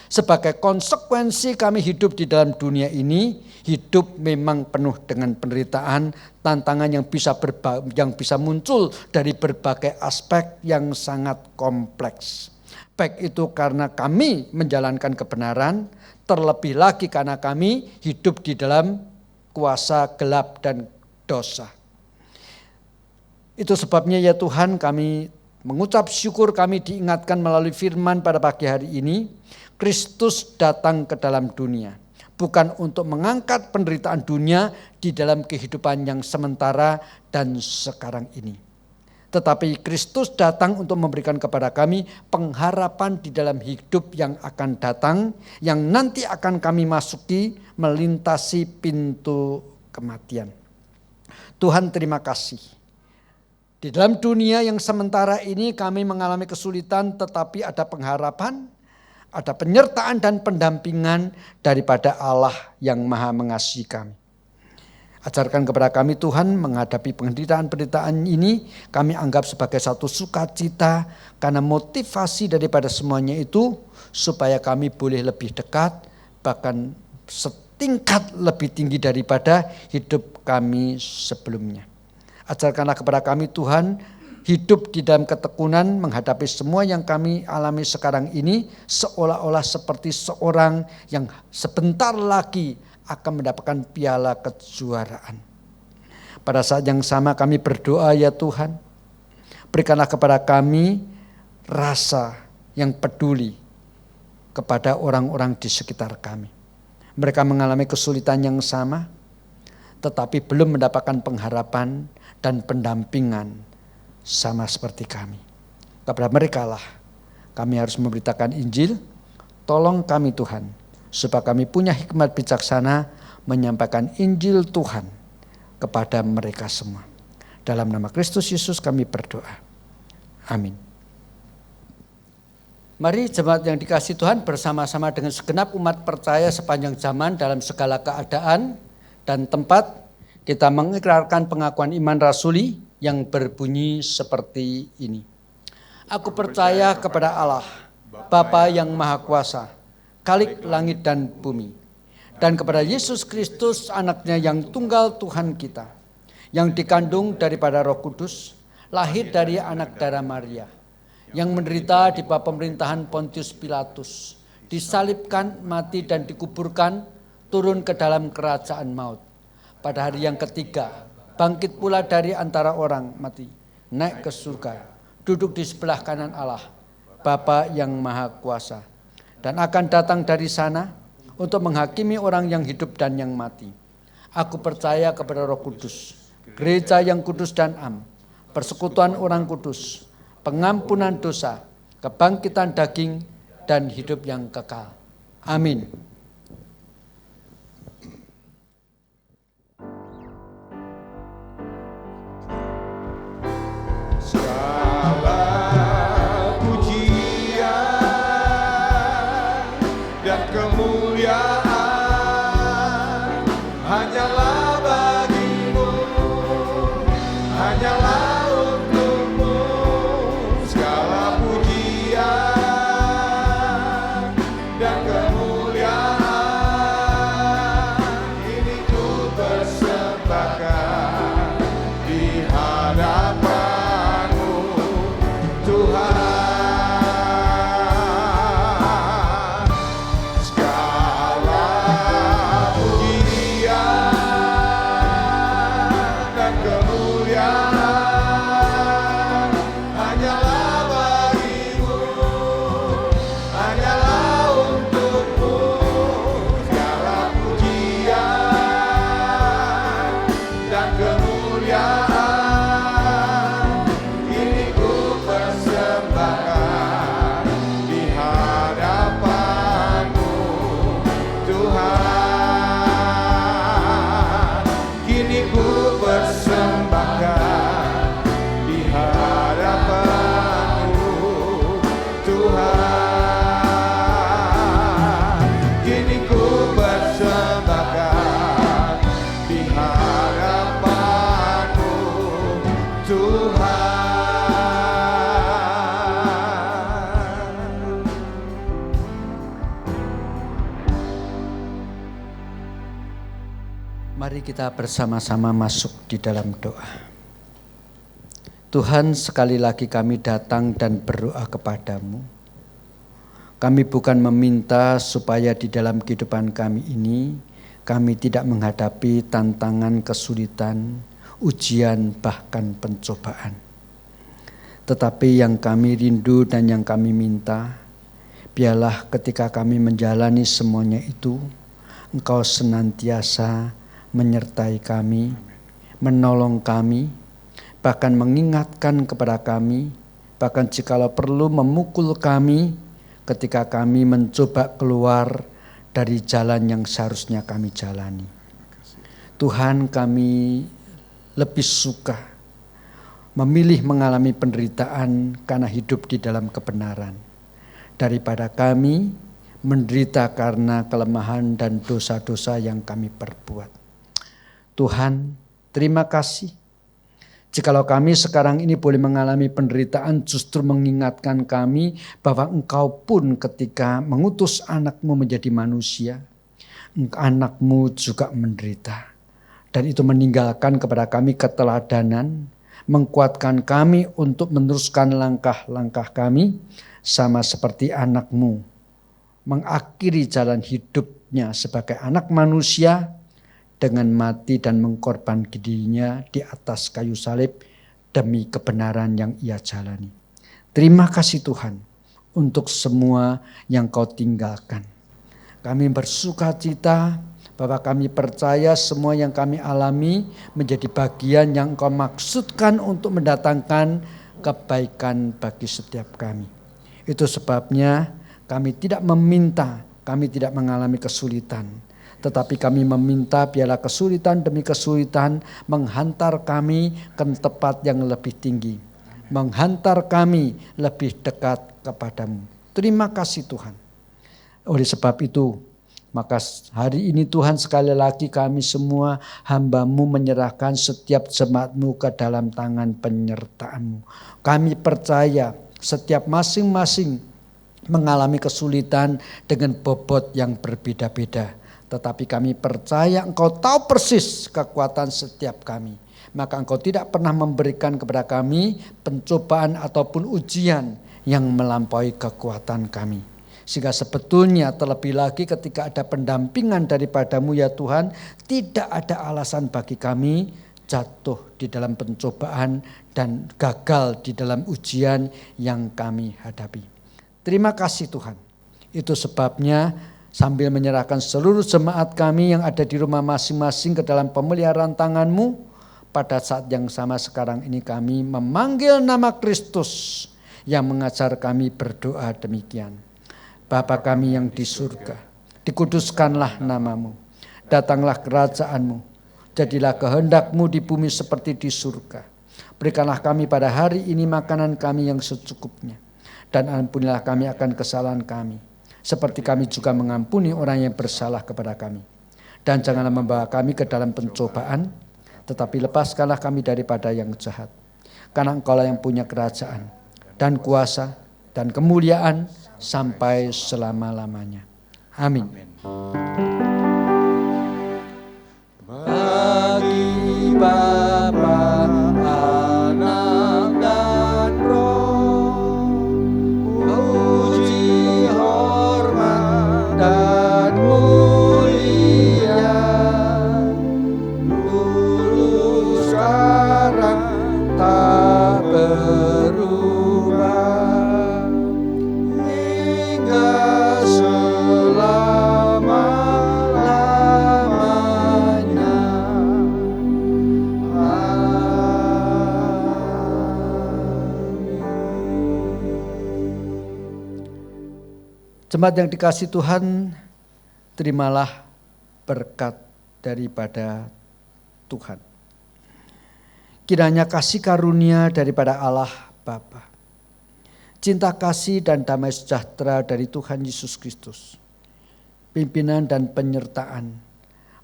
Sebagai konsekuensi kami hidup di dalam dunia ini, hidup memang penuh dengan penderitaan, tantangan yang bisa muncul dari berbagai aspek yang sangat kompleks. Baik itu karena kami menjalankan kebenaran, terlebih lagi karena kami hidup di dalam kuasa gelap dan dosa. Itu sebabnya ya Tuhan, kami mengucap syukur kami diingatkan melalui firman pada pagi hari ini. Kristus datang ke dalam dunia, bukan untuk mengangkat penderitaan dunia di dalam kehidupan yang sementara dan sekarang ini. Tetapi Kristus datang untuk memberikan kepada kami pengharapan di dalam hidup yang akan datang, yang nanti akan kami masuki melintasi pintu kematian. Tuhan, terima kasih. Di dalam dunia yang sementara ini kami mengalami kesulitan, tetapi ada pengharapan, ada penyertaan dan pendampingan daripada Allah yang Maha Mengasihi kami. Ajarkan kepada kami Tuhan menghadapi penderitaan-penderitaan ini, kami anggap sebagai satu sukacita, karena motivasi daripada semuanya itu supaya kami boleh lebih dekat, bahkan setingkat lebih tinggi daripada hidup kami sebelumnya. Ajarkanlah kepada kami Tuhan, hidup di dalam ketekunan menghadapi semua yang kami alami sekarang ini seolah-olah seperti seorang yang sebentar lagi akan mendapatkan piala kejuaraan. Pada saat yang sama kami berdoa ya Tuhan, berikanlah kepada kami rasa yang peduli kepada orang-orang di sekitar kami. Mereka mengalami kesulitan yang sama, tetapi belum mendapatkan pengharapan dan pendampingan sama seperti kami. Kepada mereka lah kami harus memberitakan Injil. Tolong kami Tuhan, supaya kami punya hikmat bijaksana menyampaikan Injil Tuhan kepada mereka semua. Dalam nama Kristus Yesus kami berdoa. Amin. Mari jemaat yang dikasihi Tuhan, bersama-sama dengan segenap umat percaya sepanjang zaman dalam segala keadaan dan tempat, kita mengikrarkan pengakuan iman rasuli yang berbunyi seperti ini. Aku percaya kepada Allah, Bapa yang Maha Kuasa, Khalik langit dan bumi, dan kepada Yesus Kristus anaknya yang tunggal Tuhan kita, yang dikandung daripada Roh Kudus, lahir dari anak darah Maria, yang menderita di bawah pemerintahan Pontius Pilatus, disalibkan, mati dan dikuburkan, turun ke dalam kerajaan maut. Pada hari yang ketiga, bangkit pula dari antara orang mati, naik ke surga, duduk di sebelah kanan Allah, Bapa yang Maha Kuasa, dan akan datang dari sana untuk menghakimi orang yang hidup dan yang mati. Aku percaya kepada Roh Kudus, gereja yang kudus dan am, persekutuan orang kudus, pengampunan dosa, kebangkitan daging, dan hidup yang kekal. Amin. Kita bersama-sama masuk di dalam doa. Tuhan, sekali lagi kami datang dan berdoa kepadamu. Kami bukan meminta supaya di dalam kehidupan kami ini, kami tidak menghadapi tantangan, kesulitan, ujian, bahkan pencobaan. Tetapi yang kami rindu dan yang kami minta, biarlah ketika kami menjalani semuanya itu, Engkau senantiasa menyertai kami, menolong kami, bahkan mengingatkan kepada kami, bahkan jikalau perlu memukul kami ketika kami mencoba keluar dari jalan yang seharusnya kami jalani. Tuhan, kami lebih suka memilih mengalami penderitaan karena hidup di dalam kebenaran, daripada kami menderita karena kelemahan dan dosa-dosa yang kami perbuat. Tuhan, terima kasih. Jikalau kami sekarang ini boleh mengalami penderitaan, justru mengingatkan kami bahwa Engkau pun ketika mengutus anakmu menjadi manusia, anakmu juga menderita. Dan itu meninggalkan kepada kami keteladanan, menguatkan kami untuk meneruskan langkah-langkah kami, sama seperti anakmu mengakhiri jalan hidupnya sebagai anak manusia, dengan mati dan mengkorban dirinya di atas kayu salib demi kebenaran yang ia jalani. Terima kasih Tuhan untuk semua yang Kau tinggalkan. Kami bersuka cita bahwa kami percaya semua yang kami alami menjadi bagian yang Kau maksudkan untuk mendatangkan kebaikan bagi setiap kami. Itu sebabnya kami tidak meminta, kami tidak mengalami kesulitan. Tetapi kami meminta biarlah kesulitan demi kesulitan menghantar kami ke tempat yang lebih tinggi. Menghantar kami lebih dekat kepadamu. Terima kasih Tuhan. Oleh sebab itu, maka hari ini Tuhan sekali lagi kami semua hamba-Mu menyerahkan setiap jemaat-Mu ke dalam tangan penyertaan-Mu. Kami percaya setiap masing-masing mengalami kesulitan dengan bobot yang berbeda-beda. Tetapi kami percaya Engkau tahu persis kekuatan setiap kami. Maka Engkau tidak pernah memberikan kepada kami pencobaan ataupun ujian yang melampaui kekuatan kami. Sehingga sebetulnya terlebih lagi ketika ada pendampingan daripada-Mu ya Tuhan, tidak ada alasan bagi kami jatuh di dalam pencobaan dan gagal di dalam ujian yang kami hadapi. Terima kasih Tuhan. Itu sebabnya sambil menyerahkan seluruh jemaat kami yang ada di rumah masing-masing ke dalam pemeliharaan tangan-Mu, pada saat yang sama sekarang ini kami memanggil nama Kristus yang mengajar kami berdoa demikian. Bapa kami yang di surga, dikuduskanlah nama-Mu, datanglah kerajaan-Mu, jadilah kehendak-Mu di bumi seperti di surga. Berikanlah kami pada hari ini makanan kami yang secukupnya, dan ampunilah kami akan kesalahan kami, seperti kami juga mengampuni orang yang bersalah kepada kami. Dan janganlah membawa kami ke dalam pencobaan, tetapi lepaskanlah kami daripada yang jahat. Karena Engkau-lah yang punya kerajaan dan kuasa dan kemuliaan sampai selama-lamanya. Amin. Bagi Bapa, Anak dan Roh, puji, hormat dan mulia, dulu sekarang tak berubah, hingga selama-lamanya. Jemaat yang dikasihi Tuhan, terimalah berkat daripada Tuhan. Kiranya kasih karunia daripada Allah Bapa, cinta kasih dan damai sejahtera dari Tuhan Yesus Kristus, pimpinan dan penyertaan,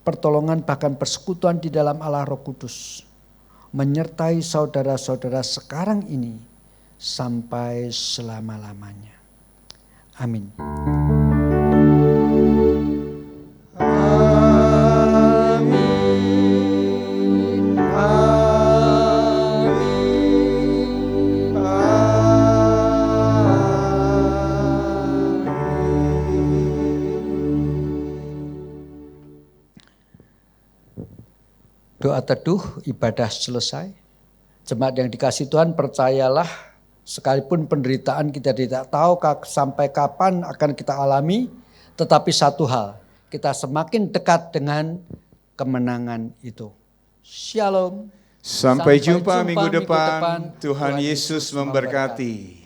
pertolongan bahkan persekutuan di dalam Allah Roh Kudus, menyertai saudara-saudara sekarang ini sampai selama-lamanya. Amin. Amin. doa teduh, ibadah selesai. Jemaat yang dikasih Tuhan, percayalah sekalipun penderitaan kita tidak tahu sampai kapan akan kita alami, tetapi satu hal, kita semakin dekat dengan kemenangan itu. Shalom. Sampai jumpa minggu depan. Tuhan Yesus memberkati.